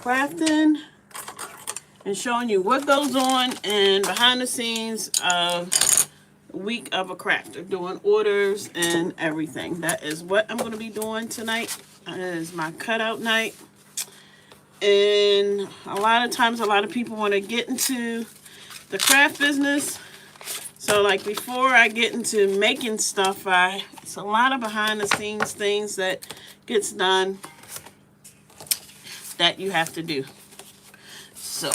crafting and showing you what goes on in behind the scenes of week of a crafter, doing orders and everything. That is what I'm going to be doing tonight. It is my cutout night. And a lot of times, a lot of people want to get into the craft business. So like before I get into making stuff, it's a lot of behind the scenes things that gets done that you have to do. So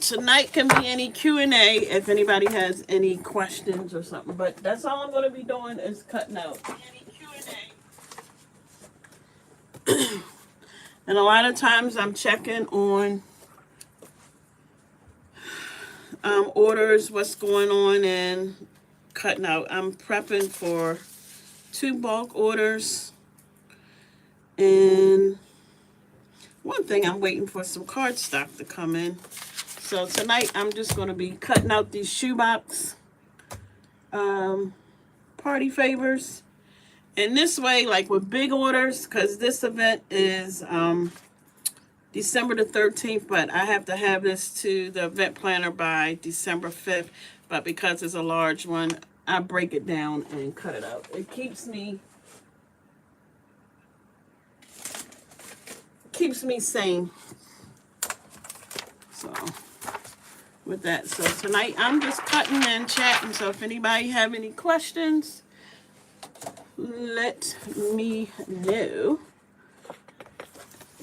tonight can be any Q&A if anybody has any questions or something. But that's all I'm going to be doing is cutting out any Q&A. And a lot of times I'm checking on orders, what's going on, and cutting out. I'm prepping for 2 bulk orders. And one thing, I'm waiting for some cardstock to come in. So tonight I'm just going to be cutting out these shoebox party favors. And this way, like with big orders, because this event is December the 13th, but I have to have this to the event planner by December 5th. But because it's a large one, I break it down and cut it out. It keeps me sane. So with that, so tonight I'm just cutting and chatting. So if anybody have any questions, let me know.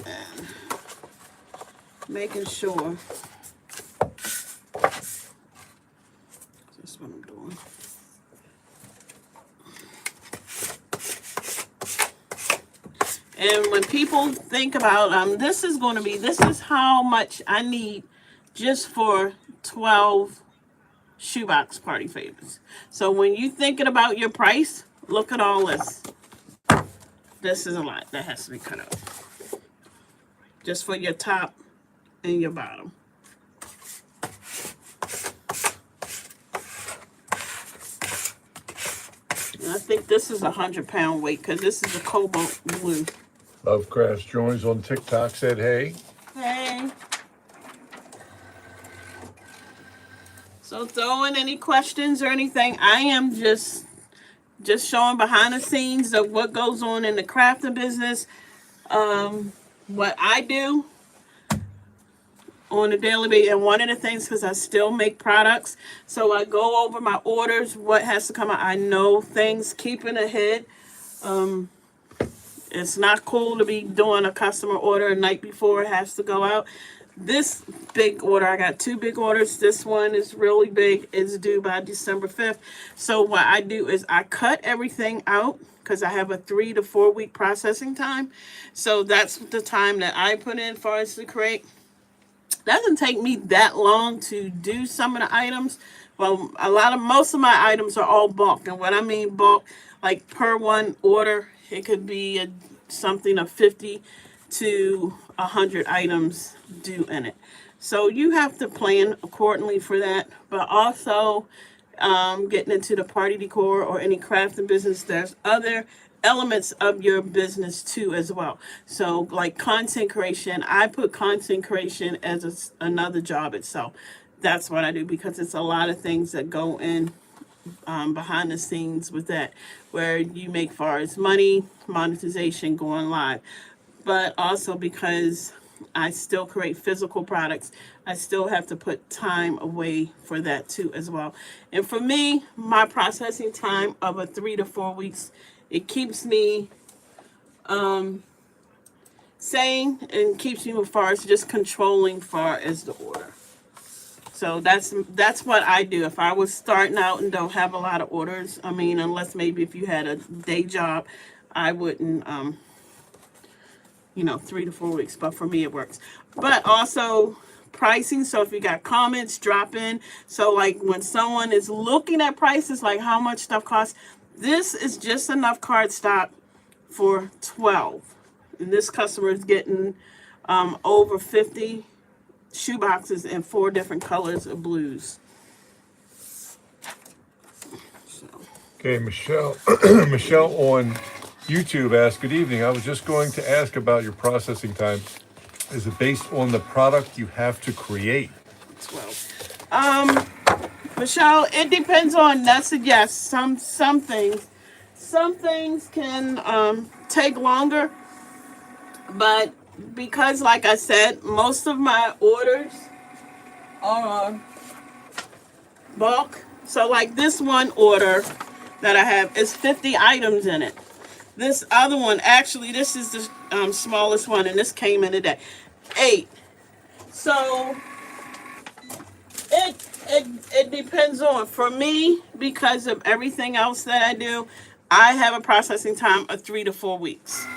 And making sure. That's what I'm doing. And when people think about, this is how much I need just for 12 shoebox party favors. So when you're thinking about your price, look at all this. This is a lot that has to be cut out. Just for your top and your bottom. And I think this is 100-pound weight because this is a cobalt blue. Love Crafts Joins on TikTok said, hey. Hey. So throw in any questions or anything. I am just showing behind the scenes of what goes on in the crafting business. What I do on a daily basis, and one of the things, because I still make products, so I go over my orders, what has to come out. I know things, keeping ahead. It's not cool to be doing a customer order a night before it has to go out. This big order, I got 2 big orders. This one is really big. It's due by December 5th. So what I do is I cut everything out because I have a 3 to 4 week processing time. So that's the time that I put in for us to create. Doesn't take me that long to do some of the items. Well, most of my items are all bulk. And what I mean bulk, like per one order, it could be something of 50 to 100 items due in it. So you have to plan accordingly for that. But also getting into the party decor or any crafting business, there's other elements of your business too as well. So like content creation, I put content creation as another job itself. That's what I do because it's a lot of things that go in behind the scenes with that, where you make far as money, monetization, going live. But also because I still create physical products, I still have to put time away for that too as well. And for me, my processing time of a 3 to 4 weeks, it keeps me sane and keeps me as far as just controlling far as the order. So that's what I do. If I was starting out and don't have a lot of orders, I mean, unless maybe if you had a day job, I wouldn't 3 to 4 weeks, but for me it works. But also pricing, so if you got comments, drop in. So like when someone is looking at prices, like how much stuff costs, this is just enough cardstock for 12. And this customer is getting over 50 shoe boxes in 4 different colors of blues. So. Okay, Michelle on YouTube asked, good evening. I was just going to ask about your processing time. Is it based on the product you have to create? 12. Michelle, it depends on, that's a yes. Some things can take longer, but because like I said, most of my orders are bulk. So like this one order that I have is 50 items in it. This other one, actually, this is the smallest one, and this came in today. 8. So it depends on, for me, because of everything else that I do, I have a processing time of 3 to 4 weeks.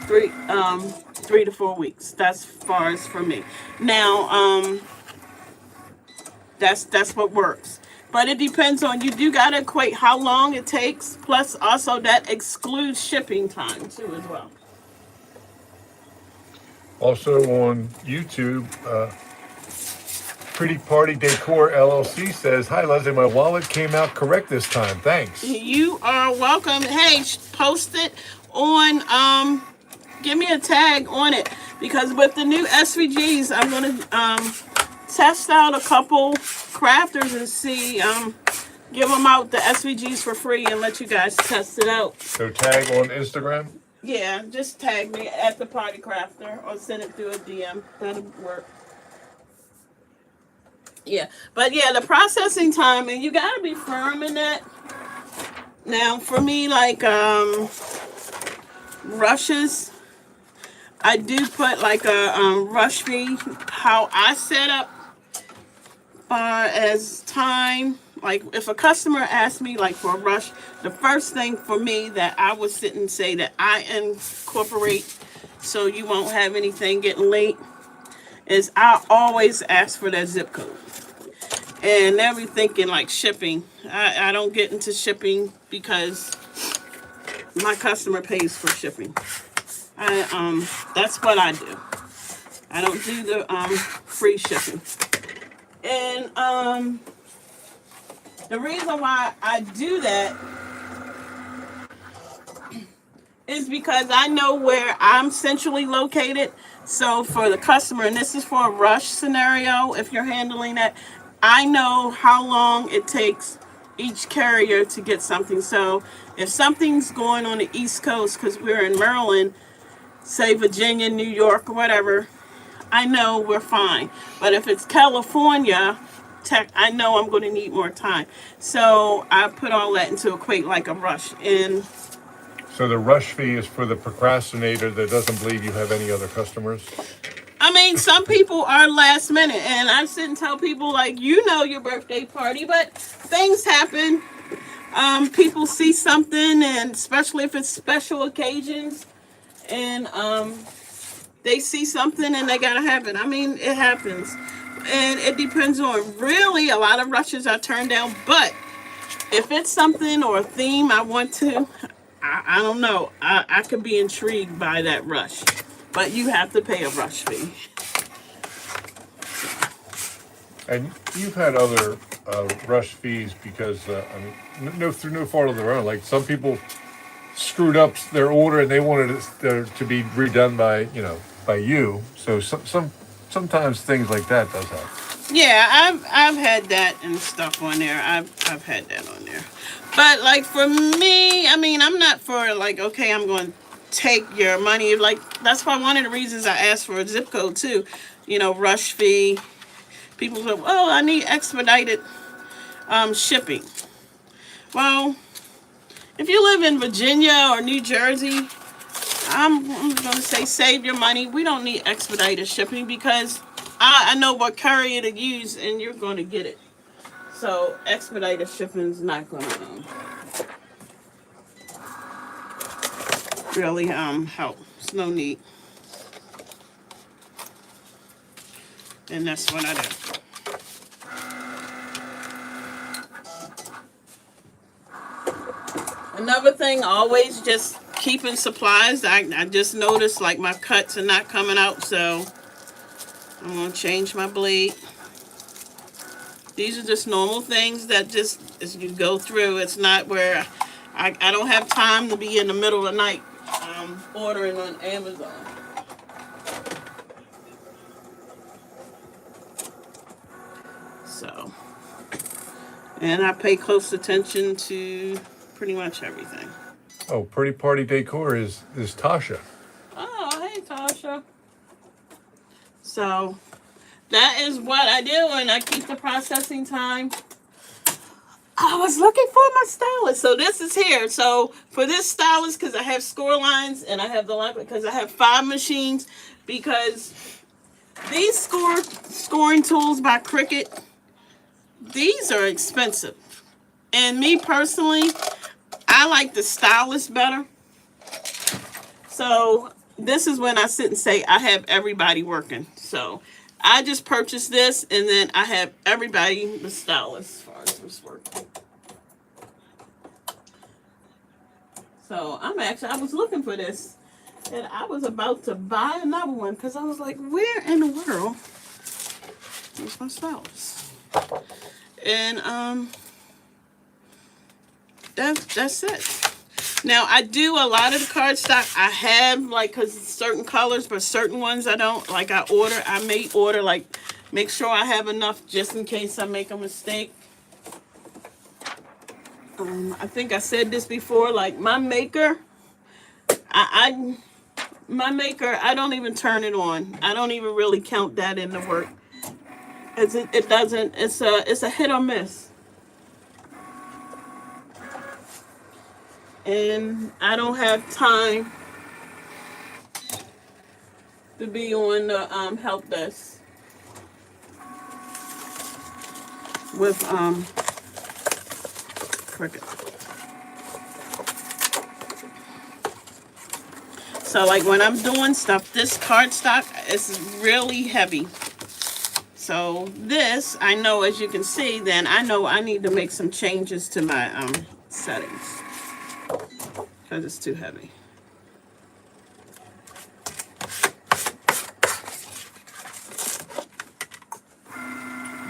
3 to 4 weeks. That's far as for me. Now, that's what works. But it depends on, you do gotta equate how long it takes, plus also that excludes shipping time too as well. Also on YouTube, Pretty Party Decor LLC says, "Hi Leslie, my wallet came out correct this time. Thanks." You are welcome. Hey, post it on, give me a tag on it, because with the new SVGs, I'm gonna test out a couple crafters and see, give them out the SVGs for free and let you guys test it out. So tag on Instagram. Yeah, just tag me at the Party Crafter or send it through a DM. That'll work. Yeah, but yeah, the processing time, and you gotta be firm in that. Now, for me, like rushes, I do put like a rush fee. How I set up as time, like if a customer asks me like for a rush, the first thing for me that I would sit and say that I incorporate so you won't have anything getting late is I always ask for that zip code. And they'll be thinking like shipping. I don't get into shipping because my customer pays for shipping. That's what I do. I don't do the free shipping. And the reason why I do that is because I know where I'm centrally located. So for the customer, and this is for a rush scenario, if you're handling that, I know how long it takes each carrier to get something. So if something's going on the East Coast, because we're in Maryland, say Virginia, New York, or whatever, I know we're fine. But if it's California, I know I'm going to need more time. So I put all that into equate like a rush. And So the rush fee is for the procrastinator that doesn't believe you have any other customers? I mean, some people are last minute, and I sit and tell people, like, you know your birthday party, but things happen. People see something, and especially if it's special occasions, and they see something and they gotta have it. I mean, it happens. And it depends on, really, a lot of rushes are turned down, but if it's something or a theme I want to, I don't know, I could be intrigued by that rush. But you have to pay a rush fee. And you've had other rush fees because, I mean, through no fault of their own. Like some people screwed up their order and they wanted it to be redone by you. So sometimes things like that does happen. Yeah, I've had that and stuff on there. I've had that on there. But like for me, I mean, I'm not for like, okay, I'm going to take your money. Like that's why one of the reasons I asked for a zip code too. You know, rush fee. People say, "Oh, I need expedited shipping." Well, if you live in Virginia or New Jersey, I'm going to say save your money. We don't need expedited shipping because I know what courier to use and you're going to get it. So expedited shipping is not going to really help. It's no need. And that's what I do. Another thing, always just keeping supplies. I just noticed like my cuts are not coming out, so I'm going to change my blade. These are just normal things that just as you go through. It's not where I don't have time to be in the middle of the night ordering on Amazon. So, and I pay close attention to pretty much everything. Oh, Pretty Party Decor is Tasha. Oh, hey, Tasha. So, that is what I do, and I keep the processing time. I was looking for my stylus. So this is here. So for this stylus, because I have score lines and I have the line, because I have 5 machines, because these scoring tools by Cricut, these are expensive. And me personally, I like the stylus better. So this is when I sit and say I have everybody working. So I just purchased this, and then I have everybody the stylus as far as this working. So I was looking for this, and I was about to buy another one because I was like, where in the world is my stylus? And that's it. Now, I do a lot of the cardstock. I have, like, because certain colors, but certain ones I don't. Like, I may order, like, make sure I have enough just in case I make a mistake. I think I said this before, like, my maker, I don't even turn it on. I don't even really count that in the work. It doesn't, it's a hit or miss. And I don't have time to be on the help desk with Cricut. So like when I'm doing stuff, this cardstock is really heavy. So this, I know, as you can see, then I know I need to make some changes to my settings. Because it's too heavy.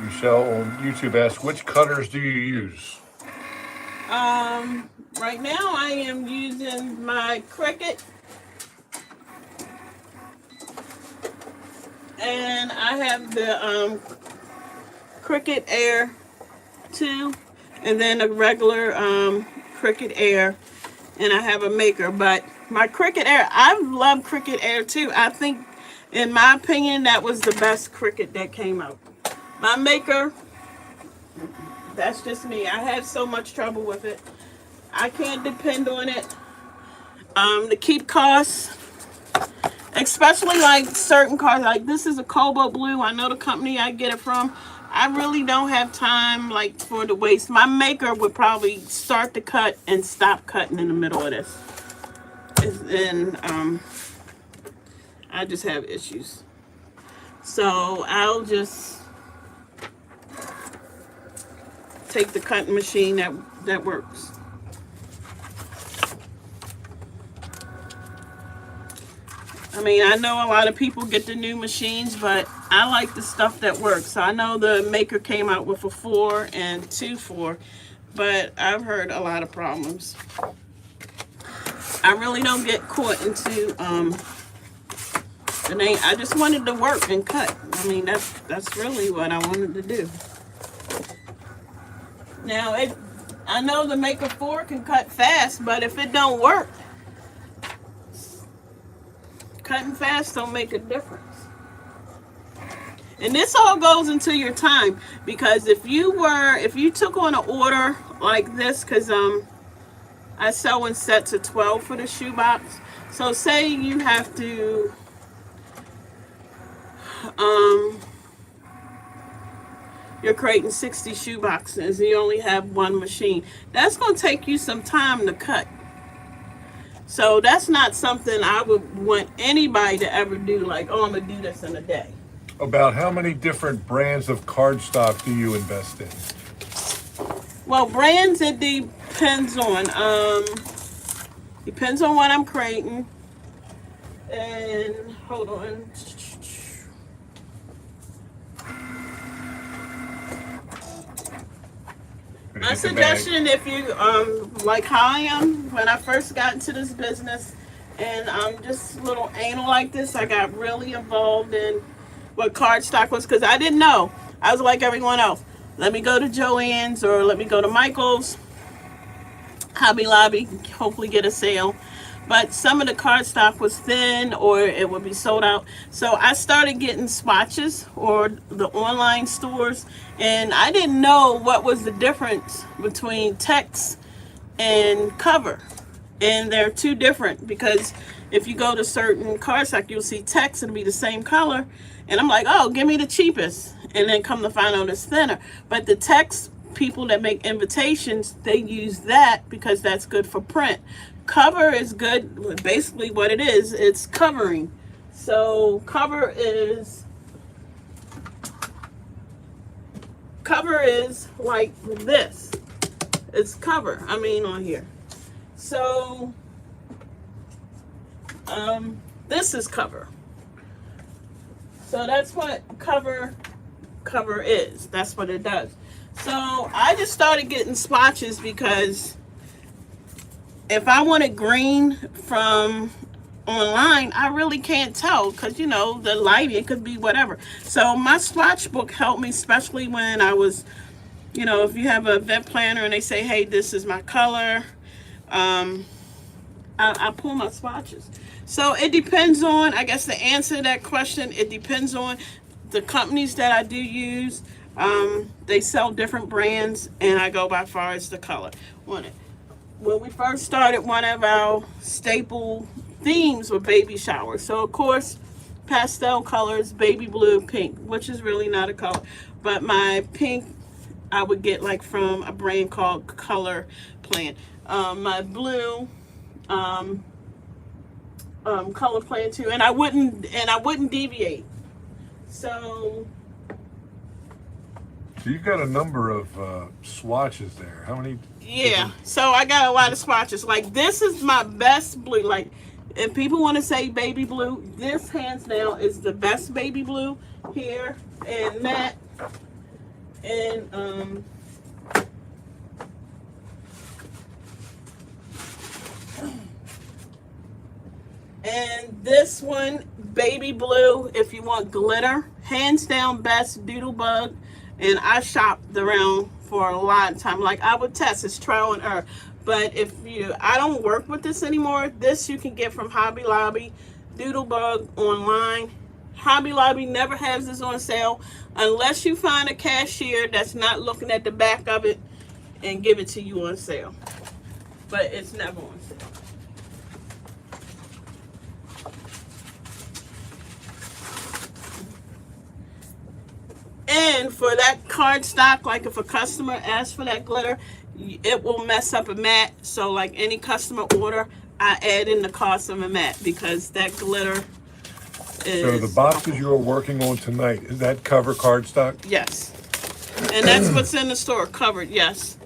Michelle on YouTube asks, which cutters do you use? Right now I am using my Cricut. And I have the Cricut Air 2. And then a regular Cricut Air. And I have a maker, but my Cricut Air, I love Cricut Air too. I think, in my opinion, that was the best Cricut that came out. My maker, that's just me. I had so much trouble with it. I can't depend on it to keep costs, especially like certain cards. Like this is a Cobalt Blue. I know the company I get it from. I really don't have time, like, for the waste. My maker would probably start to cut and stop cutting in the middle of this. And I just have issues. So I'll just take the cutting machine that works. I mean, I know a lot of people get the new machines, but I like the stuff that works. So I know the maker came out with a 4 and 2.4, but I've heard a lot of problems. I really don't get caught into the name. I just wanted to work and cut. I mean, that's really what I wanted to do. Now, I know the Maker 4 can cut fast, but if it don't work, cutting fast don't make a difference. And this all goes into your time, because if you took on an order like this, because I sell in sets of 12 for the shoebox. So say you have to you're creating 60 shoe boxes and you only have one machine. That's going to take you some time to cut. So that's not something I would want anybody to ever do, like, oh, I'm going to do this in a day. About how many different brands of cardstock do you invest in? Well, brands, it depends on what I'm creating. And hold on. My suggestion, if you like how I am, when I first got into this business, and I'm just a little anal like this, I got really involved in what cardstock was, because I didn't know. I was like everyone else. let me go to Joann's or let me go to Michael's, Hobby Lobby, hopefully get a sale. But some of the cardstock was thin or it would be sold out. So I started getting swatches or the online stores, and I didn't know what was the difference between text and cover. And they're two different, because if you go to certain cardstock, you'll see text, it'll be the same color. And I'm like, oh, give me the cheapest. And then come to find out it's thinner. But the text people that make invitations, they use that because that's good for print. Cover is good, basically what it is, it's covering. So cover is like this. It's cover, I mean, on here. So this is cover. So that's what cover is. That's what it does. So I just started getting swatches because if I wanted green from online, I really can't tell because, you know, the lighting, it could be whatever. So my swatch book helped me, especially when I was, you know, if you have an event planner and they say, hey, this is my color, I pull my swatches. So it depends on, I guess, to answer that question, it depends on the companies that I do use. They sell different brands, and I go by far as the color on it. When we first started, one of our staple themes were baby showers. So of course, pastel colors, baby blue, pink, which is really not a color. But my pink, I would get like from a brand called Color Plan. My blue, Color Plan too, and I wouldn't deviate. So you've got a number of swatches there. How many? Yeah, so I got a lot of swatches. Like, this is my best blue. Like, if people want to say baby blue, this hands down is the best baby blue here. And matte. And and this one, baby blue, if you want glitter, hands down best, Doodlebug. And I shopped around for a lot of time. Like, I would test, it's trial and error. But if I don't work with this anymore. This you can get from Hobby Lobby, Doodlebug online. Hobby Lobby never has this on sale unless you find a cashier that's not looking at the back of it and give it to you on sale. But it's never on sale. And for that cardstock, like if a customer asks for that glitter, it will mess up a mat. So like any customer order, I add in the cost of a mat because that glitter is... So the boxes you are working on tonight, is that cover cardstock? Yes. And that's what's in the store, covered, yes.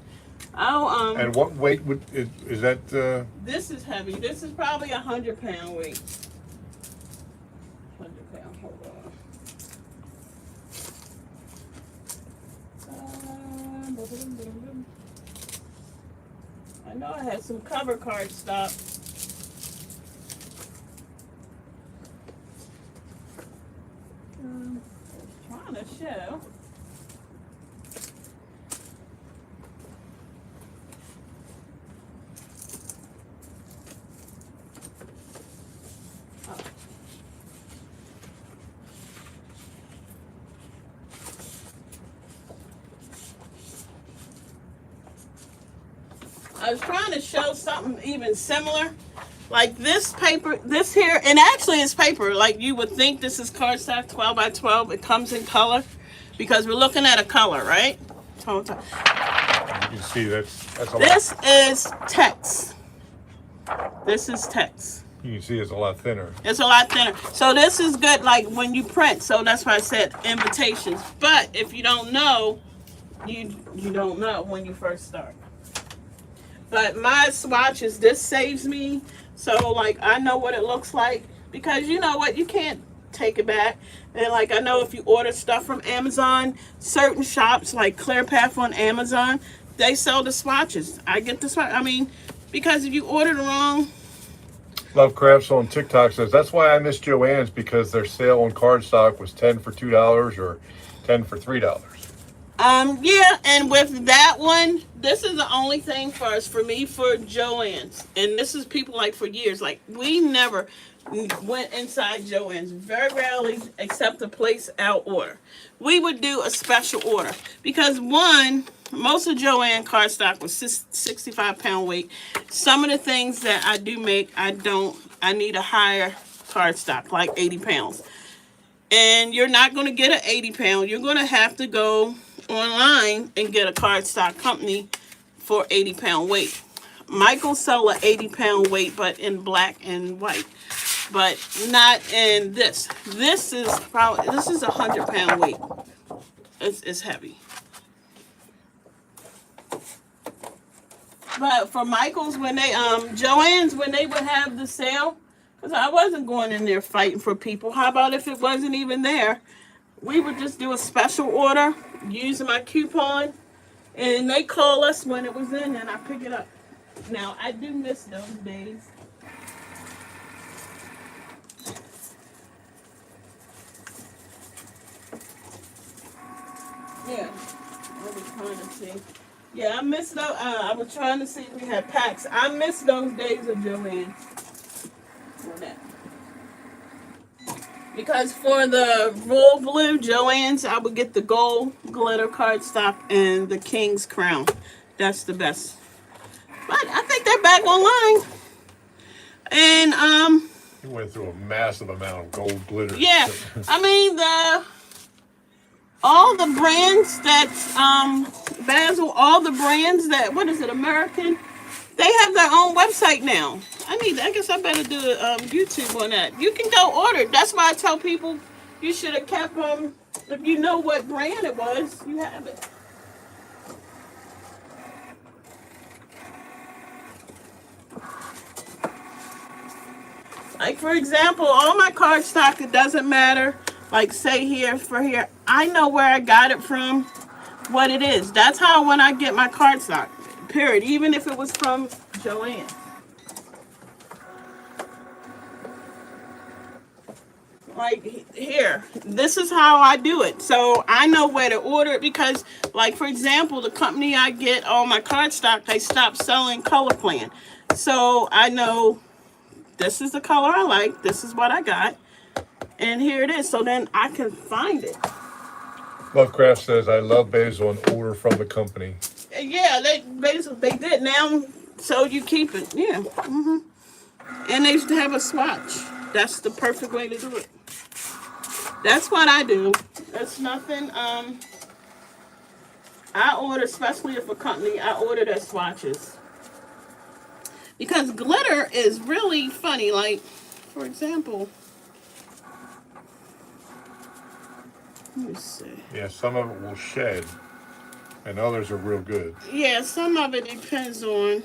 Oh, And what weight is that? This is heavy. This is probably 100-pound weight. 100-pound, hold on. I know I had some cover cardstock. Trying to show. I was trying to show something even similar. Like this paper, this here, and actually it's paper. Like you would think this is cardstock 12 by 12. It comes in color because we're looking at a color, right? You can see that's a lot. This is text. This is text. You can see it's a lot thinner. It's a lot thinner. So this is good like when you print. So that's why I said invitations. But if you don't know, you don't know when you first start. But my swatches, this saves me. So like I know what it looks like because you know what, you can't take it back. And like I know if you order stuff from Amazon, certain shops like ClearPath on Amazon, they sell the swatches. I get the swatch. I mean, because if you order the wrong. Lovecrafts on TikTok says that's why I miss Joann's because their sale on cardstock was 10 for $2 or 10 for $3. Yeah, and with that one, this is the only thing for me for Joann's, and this is people like for years. Like we never went inside Joann's, very rarely, except to place our order. We would do a special order because one, most of Joann cardstock was 65-pound weight. Some of the things that I do make, I need a higher cardstock, like 80 pounds. And you're not going to get an 80-pound. You're going to have to go online and get a cardstock company for 80-pound weight. Michael sell a 80-pound weight, but in black and white, but not in this. This is a 100-pound weight. It's heavy. But for Michael's, when they Joann's, when they would have the sale, because I wasn't going in there fighting for people. How about if it wasn't even there? We would just do a special order using my coupon, and they call us when it was in, and I pick it up. Now, I do miss those days. Yeah, I was trying to see. Yeah, I missed those. I was trying to see if we had packs. I miss those days of Joann. Because for the royal blue Joann's, I would get the gold glitter cardstock and the King's Crown. That's the best. But I think they're back online. And You went through a massive amount of gold glitter. yeah, I mean all the brands that Basil, all the brands that, what is it, American, they have their own website now. I guess I better do a YouTube on that. You can go order. That's why I tell people you should have kept them. If you know what brand it was, you have it. Like for example, all my cardstock, it doesn't matter. Like say here for here, I know where I got it from, what it is. That's how when I get my cardstock, period. Even if it was from Joann. Like here, this is how I do it. So I know where to order it because, like for example, the company I get all my cardstock, they stopped selling color plan. So I know this is the color I like. This is what I got. And here it is. So then I can find it. Lovecraft says, I love Basil and order from the company. Yeah, they did. Now, so you keep it. Yeah. And they used to have a swatch. That's the perfect way to do it. That's what I do. It's nothing. I order, especially if a company, I order their swatches. Because glitter is really funny. Like, for example, let me see. Yeah, some of it will shed, and others are real good. Yeah, some of it depends on.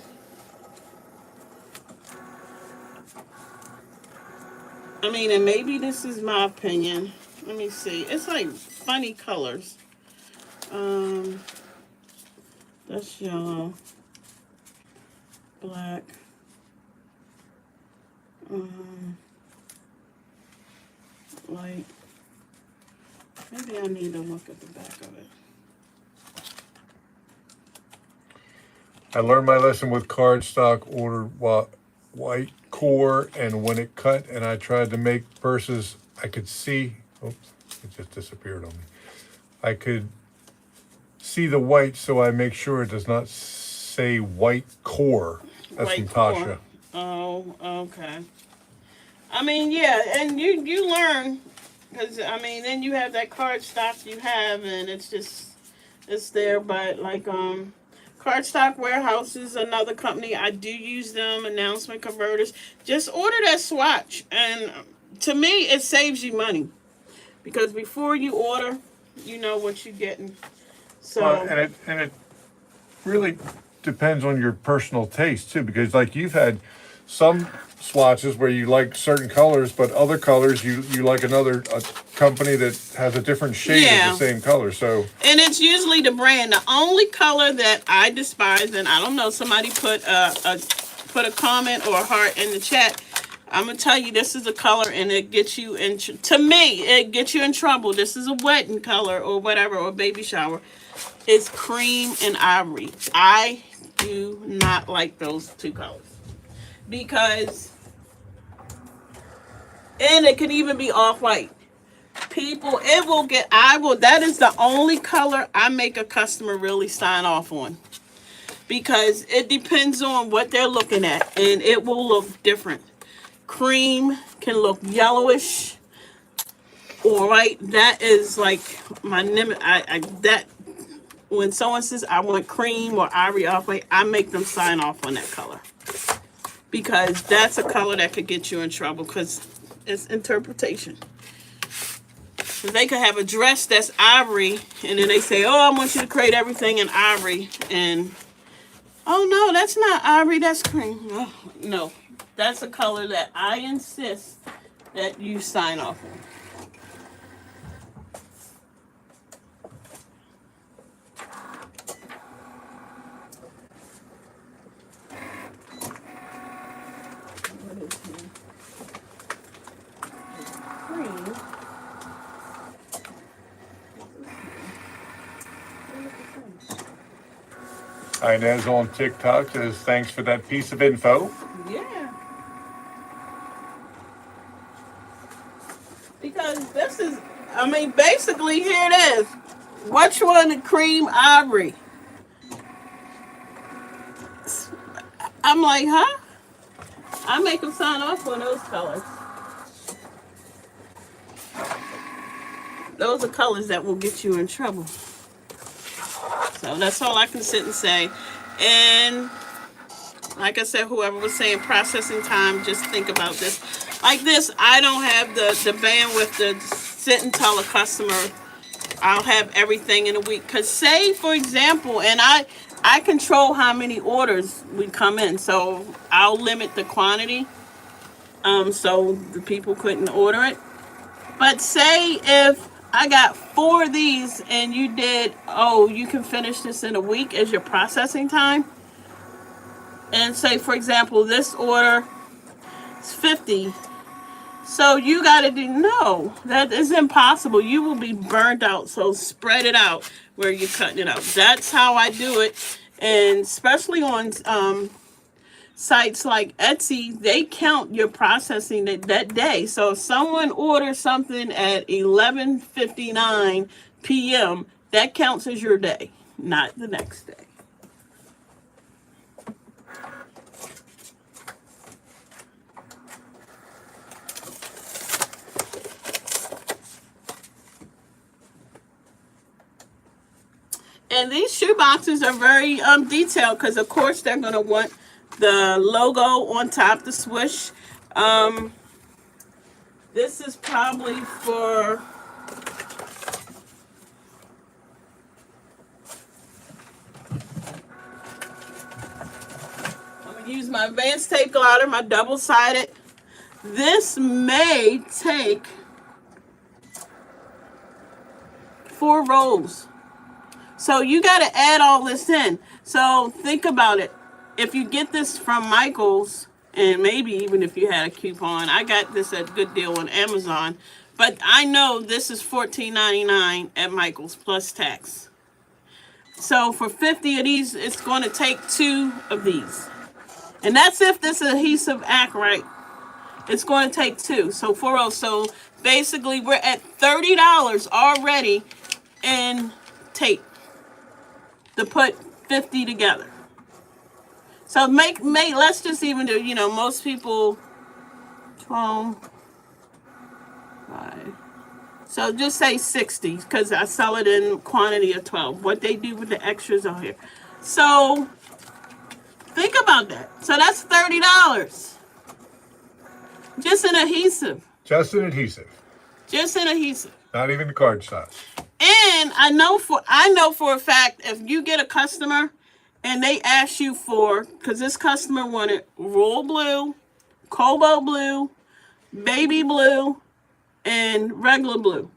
I mean, and maybe this is my opinion. Let me see. It's like funny colors. That's yellow, black. Like, maybe I need to look at the back of it. I learned my lesson with cardstock, ordered white core, and when it cut and I tried to make purses, I could see, oops, it just disappeared on me. I could see the white, so I make sure it does not say white core. That's White from Tasha. core. Oh, okay. I mean, yeah, and you learn, because, I mean, then you have that cardstock you have, and it's there, but, like, Cardstock Warehouse is another company. I do use them, Announcement Converters. Just order that swatch, and to me, it saves you money, because before you order, you know what you're getting. So, Well, and it really depends on your personal taste, too, because, like, you've had some swatches where you like certain colors, but other colors you like a company that has a different shade of the same color. So, and it's usually the brand. The only color that I despise, and I don't know, somebody put a comment or a heart in the chat. I'm gonna tell you, this is a color, and it gets you in. To me, it gets you in trouble. This is a wedding color or whatever, or baby shower. It's cream and ivory. I do not like those two colors because, and it could even be off white. People, it will get. I will. That is the only color I make a customer really sign off on, because it depends on what they're looking at, and it will look different. Cream can look yellowish or white. That is like my that when someone says I want cream or ivory off white, I make them sign off on that color, because that's a color that could get you in trouble because it's interpretation. They could have a dress that's ivory, and then they say, "Oh, I want you to create everything in ivory," and oh no, that's not ivory, that's cream. Oh, no. That's a color that I insist that you sign off on. What is here? Cream. Inez on TikTok says, thanks for that piece of info. Yeah. Because this is, I mean, basically here it is. Which one? Cream, ivory. I'm like, huh? I make them sign off on those colors. Those are colors that will get you in trouble. So that's all I can sit and say. And like I said, whoever was saying processing time, just think about this. Like this, I don't have the bandwidth to sit and tell a customer I'll have everything in a week. Because say, for example, and I control how many orders we come in. So I'll limit the quantity so the people couldn't order it. But say if I got 4 of these and you did, oh, you can finish this in a week as your processing time. And say, for example, this order is 50. So you got to do, no, that is impossible. You will be burnt out. So spread it out where you're cutting it out. That's how I do it. And especially on sites like Etsy, they count your processing that day. So if someone orders something at 11:59 p.m., that counts as your day, not the next day. And these shoe boxes are very detailed because, of course, they're going to want the logo on top, the swoosh. This is probably for... I'm going to use my advanced tape glider, my double-sided. This may take 4 rolls. So you got to add all this in. So think about it. If you get this from Michael's, and maybe even if you had a coupon, I got this at Good Deal on Amazon, but I know this is $14.99 at Michael's plus tax. So for 50 of these, it's going to take 2 of these. And that's if this adhesive act right. It's going to take 2. So 4 rolls. So basically we're at $30 already in tape to put 50 together. So let's just even do, most people 12, 5. So just say 60 because I sell it in quantity of 12. What they do with the extras are here. So think about that. So that's $30. Just an adhesive. Just an adhesive. Just an adhesive. Not even the card size. And I know for a fact if you get a customer and they ask you for, because this customer wanted royal blue, cobalt blue, baby blue, and regular blue.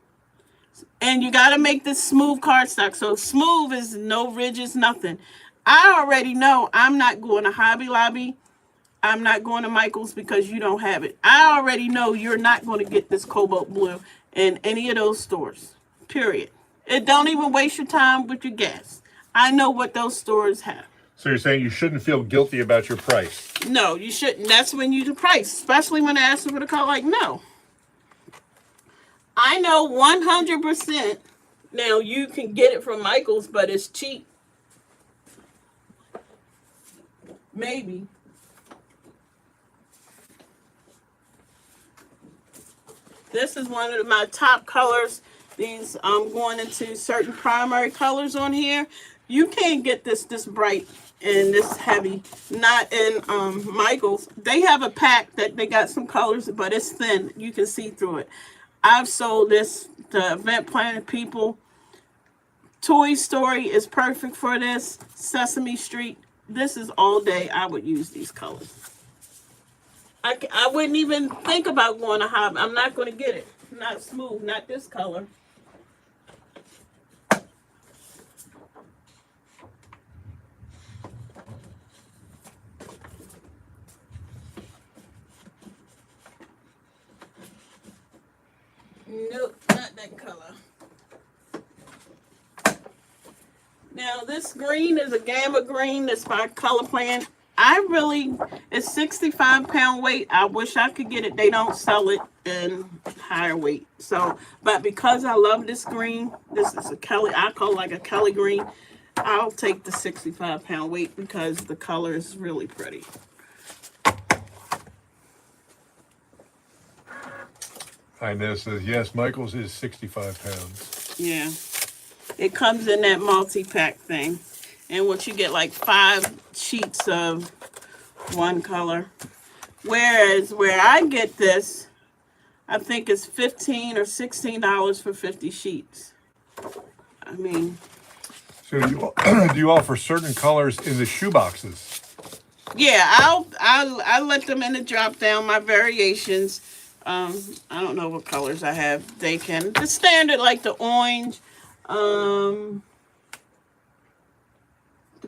And you got to make this smooth cardstock. So smooth is no ridges, nothing. I already know I'm not going to Hobby Lobby. I'm not going to Michael's because you don't have it. I already know you're not going to get this cobalt blue in any of those stores. Period. It don't even waste your time with your gas. I know what those stores have. So you're saying you shouldn't feel guilty about your price? No, you shouldn't. That's when you the price, especially when they ask for the color. Like, no. I know 100%. Now, you can get it from Michael's, but it's cheap. Maybe. This is one of my top colors. These, I'm going into certain primary colors on here. You can't get this bright and this heavy. Not in Michael's. They have a pack that they got some colors, but it's thin. You can see through it. I've sold this to event planning people. Toy Story is perfect for this. Sesame Street. This is all day. I would use these colors. I wouldn't even think about going to Hobby. I'm not going to get it. Not smooth. Not this color. Nope, not that color. Now this green is a gamma green. That's by Color Plan. It's 65-pound weight. I wish I could get it. They don't sell it in higher weight. So, but because I love this green, this is a Kelly, I call it like a Kelly green. I'll take the 65-pound weight because the color is really pretty. Inez says, yes, Michael's is 65 pounds. Yeah. It comes in that multi-pack thing. And what you get like 5 sheets of one color. Whereas where I get this, I think it's $15 or $16 for 50 sheets. I mean. So do you offer certain colors in the shoe boxes? Yeah, I let them in the drop down, my variations. I don't know what colors I have. They can. The standard, like the orange, the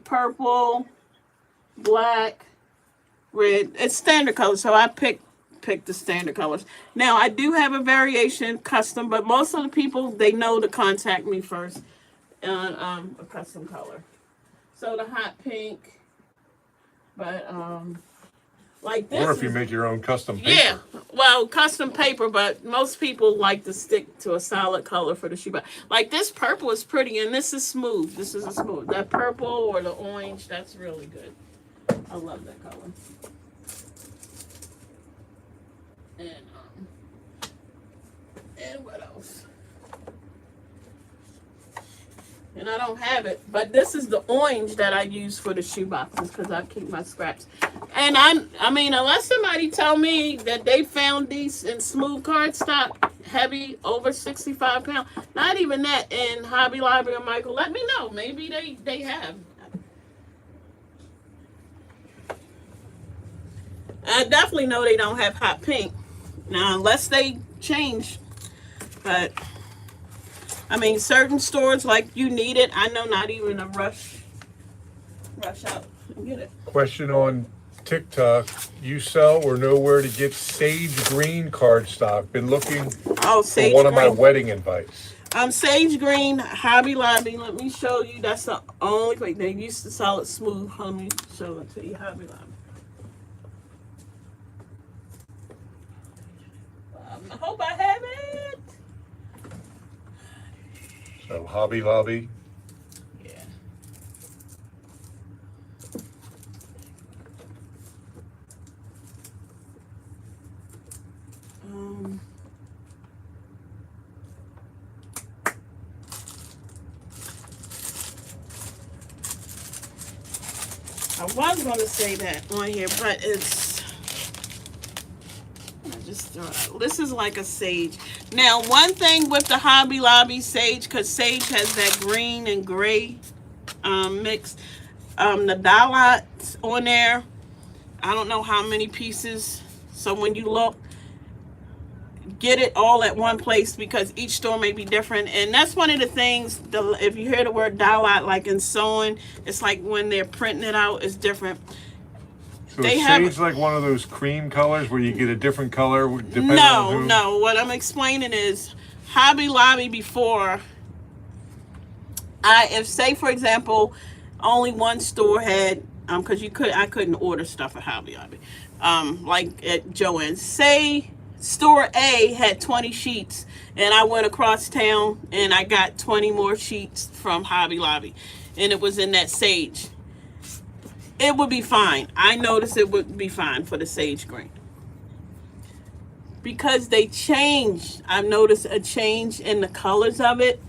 purple, black, red. It's standard colors, so I pick the standard colors. Now, I do have a variation custom, but most of the people, they know to contact me first on a custom color. So the hot pink, but like this. Or if you make your own custom paper. Yeah, well, custom paper, but most people like to stick to a solid color for the shoe box. Like this purple is pretty, and this is smooth. This is a smooth. That purple or the orange, that's really good. I love that color. And what else? And I don't have it, but this is the orange that I use for the shoe boxes because I keep my scraps. And I mean, unless somebody tell me that they found these in smooth cardstock, heavy, over 65 pounds, not even that in Hobby Lobby or Michael, let me know. Maybe they have. I definitely know they don't have hot pink. Now, unless they change, but I mean, certain stores, like you need it. I know not even a rush out and get it. Question on TikTok. You sell or know where to get sage green cardstock? Been looking for Sage one of my green. wedding invites. Sage green, Hobby Lobby. Let me show you. That's the only place. They used to sell it smooth. Let me show it to you. Hobby Lobby. I hope I have it. So Hobby Lobby. Yeah. I was going to say that on here, but it's this is like a sage. Now, one thing with the Hobby Lobby sage, because sage has that green and gray mix, the dye lots on there, I don't know how many pieces. So when you look, get it all at one place because each store may be different. And that's one of the things, if you hear the word dye lot, like in sewing, it's like when they're printing it out, it's different. So They is have- sage like one of those cream colors where you get a different color depending on who? No. What I'm explaining is Hobby Lobby before. If say for example, only one store had because I couldn't order stuff at Hobby Lobby, like at Joann's. Say store A had 20 sheets, and I went across town and I got 20 more sheets from Hobby Lobby, and it was in that sage. It would be fine. I noticed it would be fine for the sage green. Because they changed, I've noticed a change in the colors of it.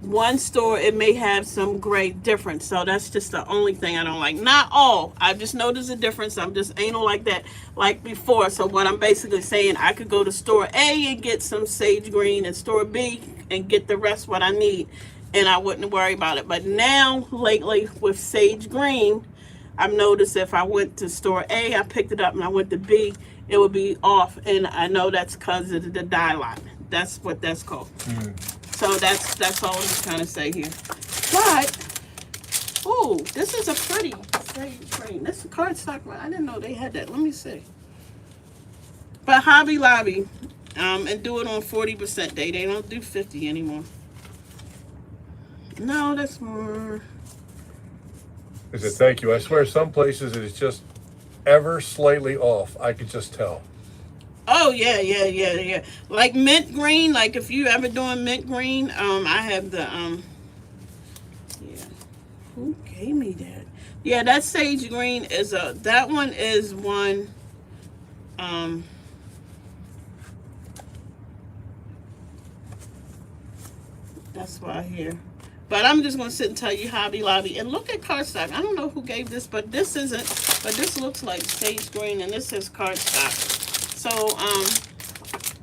One store, it may have some great difference. So that's just the only thing I don't like. Not all. I've just noticed a difference. I'm just anal like that, like before. So what I'm basically saying, I could go to store A and get some sage green, and store B and get the rest what I need, and I wouldn't worry about it. But now, lately, with sage green, I've noticed if I went to store A, I picked it up, and I went to B, it would be off. And I know that's because of the dye line. That's what that's called. So that's all I'm trying to say here. But, ooh, this is a pretty sage green. This is cardstock. I didn't know they had that. Let me see. But Hobby Lobby, and do it on 40% day. They don't do 50 anymore. No, that's more. Is it? Thank you. I swear some places it is just ever slightly off. I could just tell. Oh yeah. Like mint green. Like if you ever doing mint green, I have the yeah. Who gave me that? Yeah, that sage green is that one is one. That's why here. But I'm just gonna sit and tell you Hobby Lobby and look at cardstock. I don't know who gave this, but this isn't. But this looks like sage green, and this is cardstock. So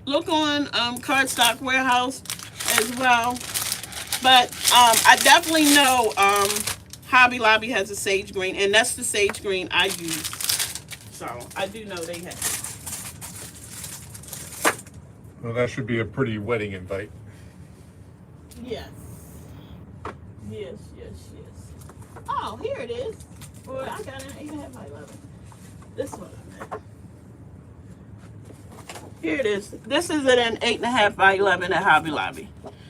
look on Cardstock Warehouse as well. But I definitely know Hobby Lobby has a sage green, and that's the sage green I use. So I do know they have. Well, that should be a pretty wedding invite. Yes. Oh, here it is. Boy, I got an 8.5 by 11. This one I meant. Here it is. This is an 8.5 by 11 at Hobby Lobby.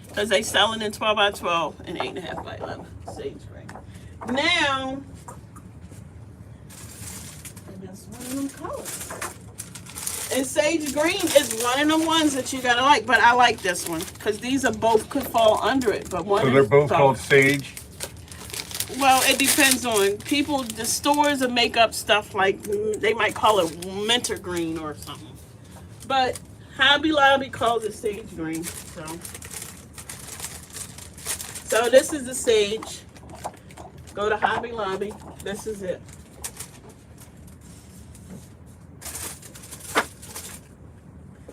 Because they sell it in 12 by 12 and 8.5 by 11. Sage green. Now, that's one of them colors. And sage green is one of the ones that you gotta like. But I like this one. Because these are both could fall under it. But one So they're both called sage? Well, it depends on people. The stores that make up stuff like they might call it winter green or something. But Hobby Lobby calls it sage green. So this is the sage. Go to Hobby Lobby. This is it.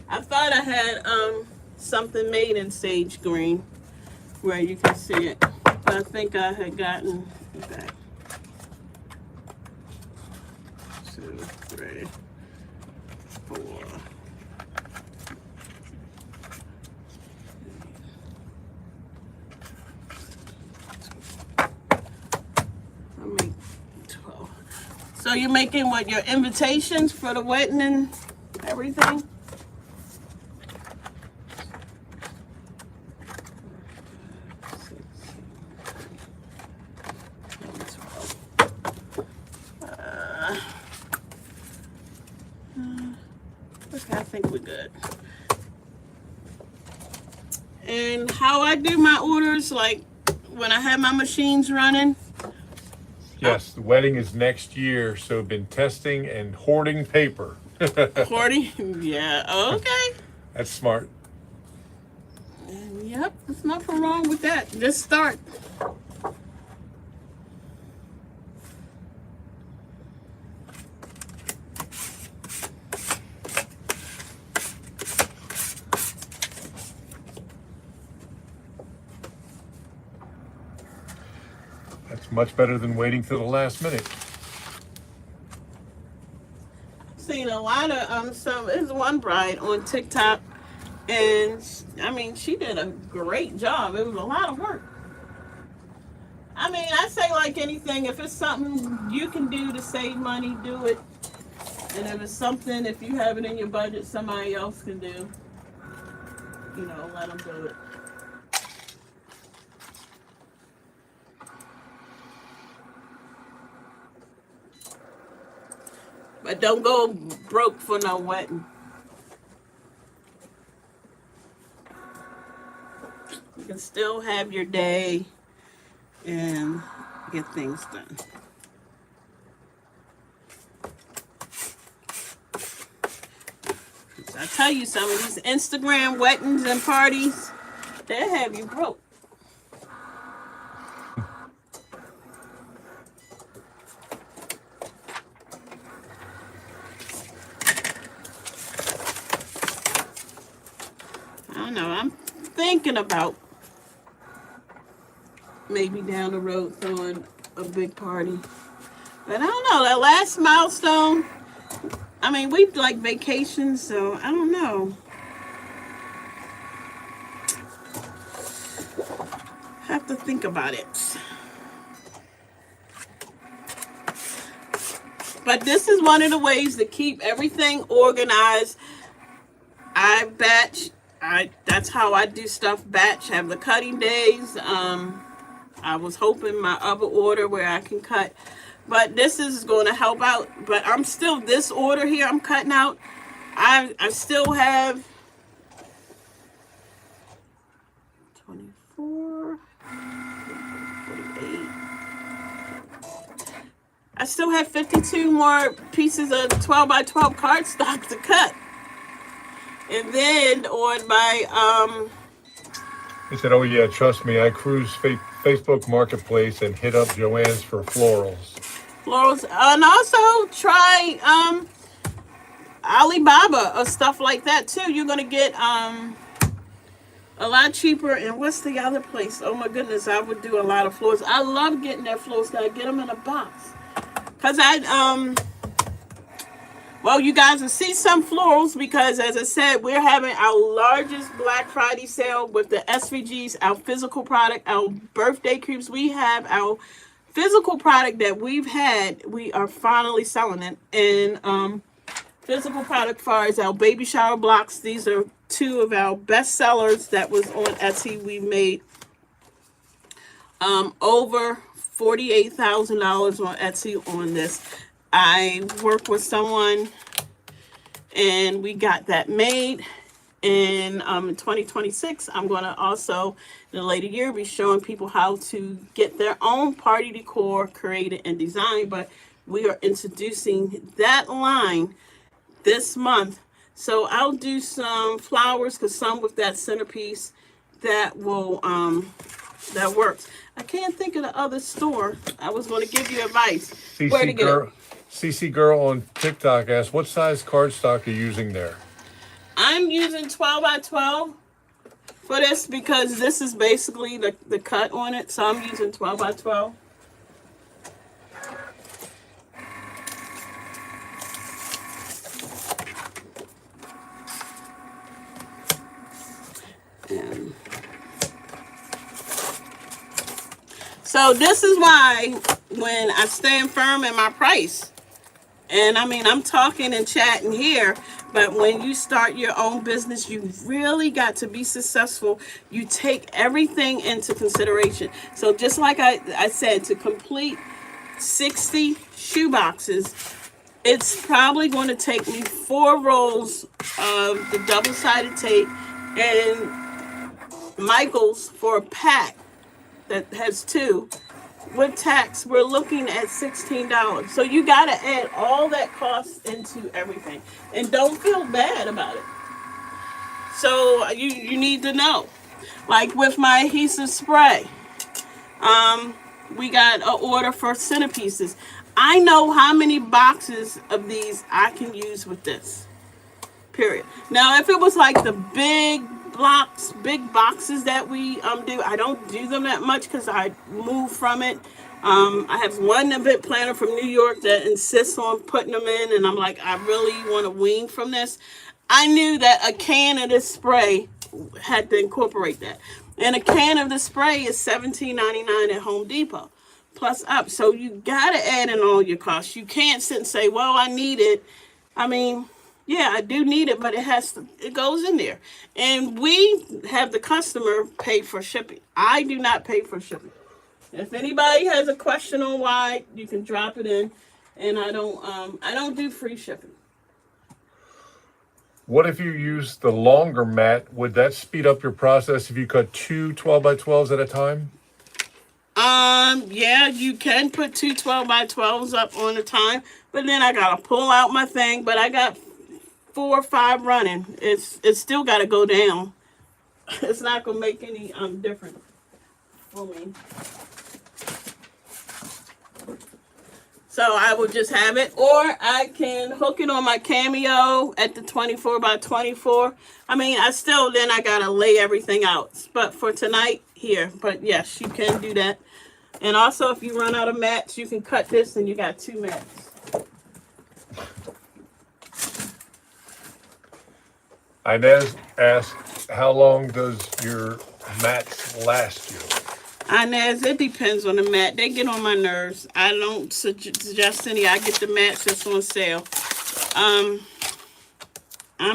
I thought I had something made in sage green where you can see it. But I think I had gotten that. 2, 3, 4. I make 12. So you're making what, your invitations for the wedding and everything? Okay, I think we're good. And how I do my orders, like when I have my machines running. Yes, the wedding is next year, so been testing and hoarding paper. 40? Yeah, okay. That's smart. And yep, there's nothing wrong with that. Just start. That's much better than waiting till the last minute. Seen a lot of there's one bride on TikTok, and I mean she did a great job. It was a lot of work. I mean, I say like anything, if it's something you can do to save money, do it. And if it's something, if you have it in your budget, somebody else can do, you know, let them do it. But don't go broke for no wetting. You can still have your day and get things done. So I tell you, some of these Instagram wettings and parties, they'll have you broke. I don't know. I'm thinking about maybe down the road throwing a big party. But I don't know. That last milestone, I mean, we like vacations, so I don't know. Have to think about it. But this is one of the ways to keep everything organized. I batch. That's how I do stuff. Batch. Have the cutting days. I was hoping my other order where I can cut, but this is going to help out. But I'm still, this order here I'm cutting out, I still have 24, 48. I still have 52 more pieces of 12 by 12 cardstock to cut. And then on my He said, "Oh yeah, trust me, I cruise Facebook Marketplace and hit up Joann's for florals." florals, and also try Alibaba or stuff like that too. You're gonna get a lot cheaper. And what's the other place? Oh my goodness, I would do a lot of florals. I love getting their florals. Gotta get them in a box. Cause well, you guys will see some florals because, as I said, we're having our largest Black Friday sale with the SVGs, our physical product, our birthday creeps. We have our physical product that we've had. We are finally selling it. And physical product far as our baby shower blocks. These are two of our best sellers that was on Etsy. We made over $48,000 on Etsy on this. I worked with someone and we got that made. And in 2026, I'm going to also, in a later year, be showing people how to get their own party decor created and designed. But we are introducing that line this month. So I'll do some flowers, because some with that centerpiece that will, that works. I can't think of the other store. I was going to give you advice. Where to get it. CC Girl on TikTok asked, "What size cardstock are you using there?" I'm using 12 by 12 for this because this is basically the cut on it. So I'm using 12 by 12. And so this is why when I stand firm in my price, and I mean, I'm talking and chatting here, but when you start your own business, you really got to be successful. You take everything into consideration. So just like I said, to complete 60 shoe boxes, it's probably going to take me 4 rolls of the double-sided tape and Michael's for a pack that has 2. With tax, we're looking at $16. So you got to add all that cost into everything. And don't feel bad about it. So you need to know. Like with my adhesive spray, we got an order for centerpieces. I know how many boxes of these I can use with this. Period. Now, if it was like the big boxes that we do, I don't do them that much because I move from it. I have one event planner from New York that insists on putting them in, and I'm like, I really want to wean from this. I knew that a can of this spray had to incorporate that. And a can of the spray is $17.99 at Home Depot plus up. So you got to add in all your costs. You can't sit and say, well, I need it, I mean, yeah, I do need it, but it goes in there. And we have the customer pay for shipping. I do not pay for shipping. If anybody has a question on why, you can drop it in. And I don't do free shipping. What if you use the longer mat? Would that speed up your process if you cut two 12 by 12s at a time? Yeah, you can put two 12 by 12s up on a time, but then I gotta pull out my thing, but I got 4 or 5 running. It's still gotta go down. It's not gonna make any difference for me. So I will just have it, or I can hook it on my Cameo at the 24 by 24. I mean, then I gotta lay everything out. But for tonight, here. But yes, you can do that. And also, if you run out of mats, you can cut this and you got 2 mats. Inez asked, how long does your mats last you? Inez, it depends on the mat. They get on my nerves. I don't suggest any. I get the mats that's on sale. I'm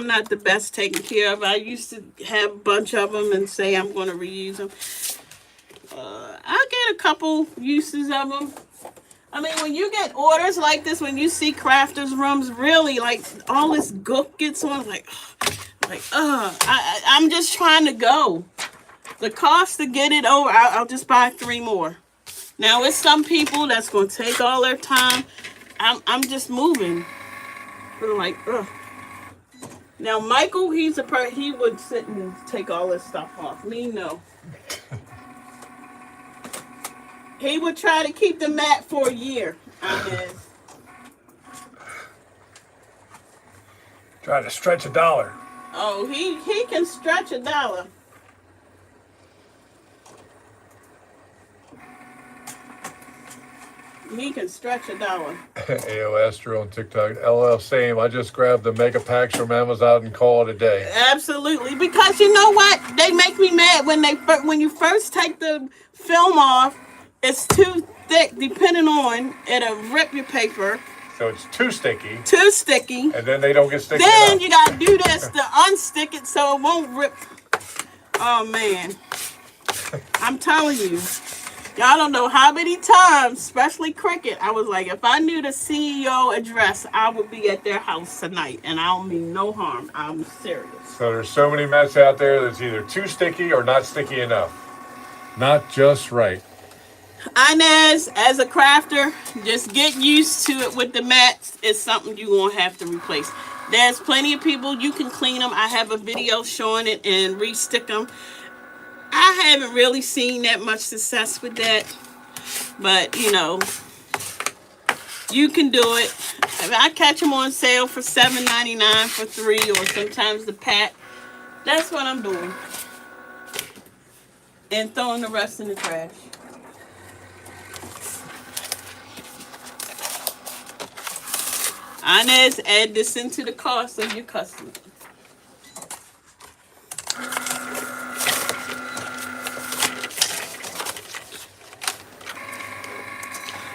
not the best taken care of. I used to have a bunch of them and say I'm going to reuse them. I get a couple uses of them. I mean, when you get orders like this, when you see crafters rooms, really, like, all this gook gets on, I'm just trying to go. The cost to get it over, I'll just buy 3 more. Now, it's some people that's going to take all their time. I'm just moving. But I'm like, ugh. Now, Michael, he would sit and take all this stuff off. Me, no. He would try to keep the mat for a year, I guess. Try to stretch $1. Oh, he can stretch $1. He can stretch $1. AO Astro on TikTok. LL, same. I just grabbed the mega packs from Amazon and call it a day. Absolutely, because you know what? They make me mad when you first take the film off. It's too thick, depending on it'll rip your paper. So it's too sticky. Too sticky. And then they don't get sticky Then enough. you gotta do this to unstick it so it won't rip. Oh man, I'm telling you. Y'all don't know how many times, especially Cricket, I was like, if I knew the CEO address, I would be at their house tonight. And I don't mean no harm. I'm serious. So there's so many mats out there that's either too sticky or not sticky enough. Not just right. Inez, as a crafter, just get used to it with the mats. It's something you won't have to replace. There's plenty of people, you can clean them. I have a video showing it and re-stick them. I haven't really seen that much success with that, but you know, you can do it. If I catch them on sale for $7.99 for 3, or sometimes the pack, that's what I'm doing. And throwing the rest in the trash. Inez, add this into the cost of your customer.